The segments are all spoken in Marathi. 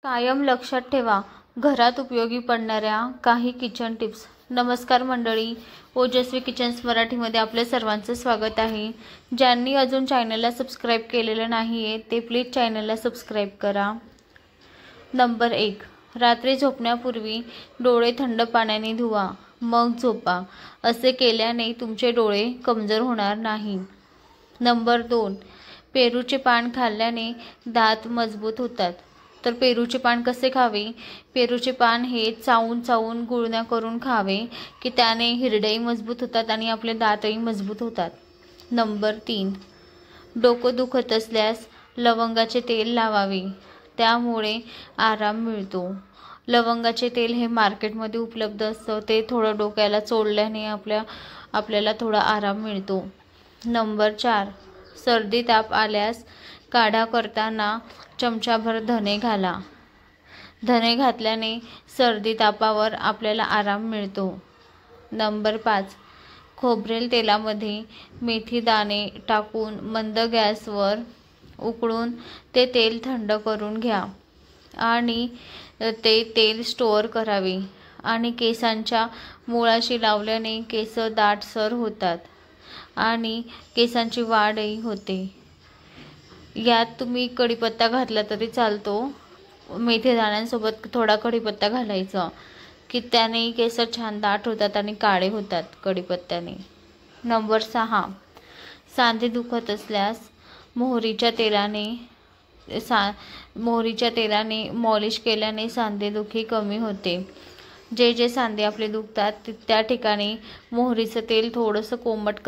कायम लक्षात ठेवा, घरात उपयोगी पडणाऱ्या काही किचन टिप्स. नमस्कार मंडळी, ओजस्वी किचन्स मराठीमध्ये आपल्या सर्वांचं स्वागत आहे. ज्यांनी अजून चॅनलला सबस्क्राईब केलेलं नाही आहे ते प्लीज चॅनलला सबस्क्राईब करा. नंबर 1, रात्री झोपण्यापूर्वी डोळे थंड पाण्याने धुवा, मग झोपा. असे केल्याने तुमचे डोळे कमजोर होणार नाही. नंबर 2, पेरूचे पान खाल्ल्याने दात मजबूत होतात. तर पेरूचे पान कसे खावे? पेरूचे पान हे चावून गुळण्या करून खावे की त्याने हिरडेही मजबूत होतात आणि आपले दातही मजबूत होतात. नंबर 3, डोकं दुखत असल्यास लवंगाचे तेल लावावे, त्यामुळे आराम मिळतो. लवंगाचे तेल हे मार्केटमध्ये उपलब्ध असतं. ते थोडं डोक्याला चोळल्याने आपल्याला थोडा आराम मिळतो. नंबर 4, सर्दी ताप आल्यास काढा करताना चमचाभर धने घाला. धने घातल्याने सर्दी तापावर आपल्याला आराम मिळतो. नंबर 5, खोबरेल तेलामध्ये मेथी दाणे टाकून मंद गॅसवर उकळून ते तेल थंड करून घ्या आणि ते तेल स्टोअर करावे आणि केसांच्या मुळाशी लावल्याने केस दाटसर होतात आणि केसांची वाढही होते. यात तुम्ही कढीपत्ता घातला तरी चालतो. मेथी दाण्यांसोबत थोडा कढीपत्ता घालायचा की त्याने केस छान दाट होतात आणि काळे होतात कढीपत्त्याने. नंबर 6, सांधे दुखत असल्यास मोहरीच्या तेलाने मॉलिश केल्याने सांधेदुखी कमी होते. जे सांधे आपले दुखतात त्या ठिकाणी मोहरीचं तेल थोडंसं कोमट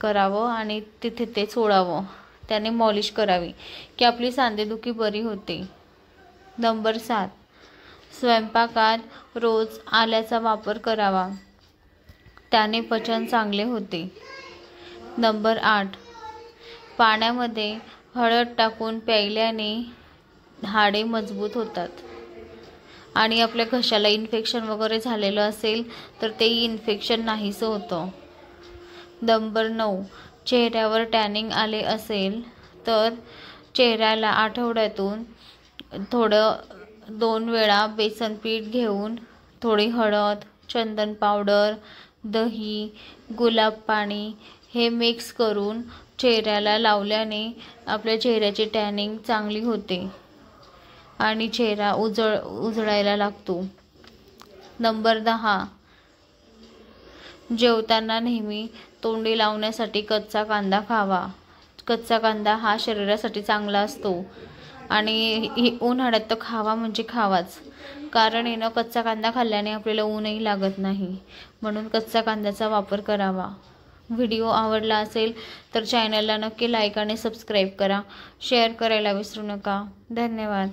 करावं आणि तिथे ते सोडावं, त्याने मॉलिश करावी की आपली सांधेदुखी बरी होते. नंबर 7, स्वयंपाकात रोज आल्याचा वापर करावा, त्याने पचन चांगले होते. नंबर 8, पाण्यामध्ये हळद टाकून प्यायल्याने हाडे मजबूत होतात आणि आपल्या घशाला इन्फेक्शन वगैरे झालेलं असेल तर ते इन्फेक्शन नाहीसं होतं. नंबर 9, चेहऱ्यावर टॅनिंग आले असेल तर चेहऱ्याला आठवड्यातून 2 वेळा बेसन पीठ घेऊन थोडी हळद, चंदन पावडर, दही, गुलाब पाणी हे मिक्स करून चेहऱ्याला लावल्याने आपल्या चेहऱ्याची टॅनिंग चांगली होते आणि चेहरा उजळायला लागतो. नंबर 10, जेवताना नेहमी तोंडी लावण्यासाठी कच्चा कांदा खावा. कच्चा कांदा हा शरीरासाठी चांगला असतो आणि उन्हाळ्यात तर खावा म्हणजे खावाच, कारण कच्चा कांदा खाल्ल्याने आपल्याला ऊनही लागत नाही, म्हणून कच्चा कांद्याचा वापर करावा. व्हिडिओ आवडला असेल तर चॅनलला नक्की लाईक आणि सबस्क्राईब करा. शेअर करायला विसरू नका. धन्यवाद.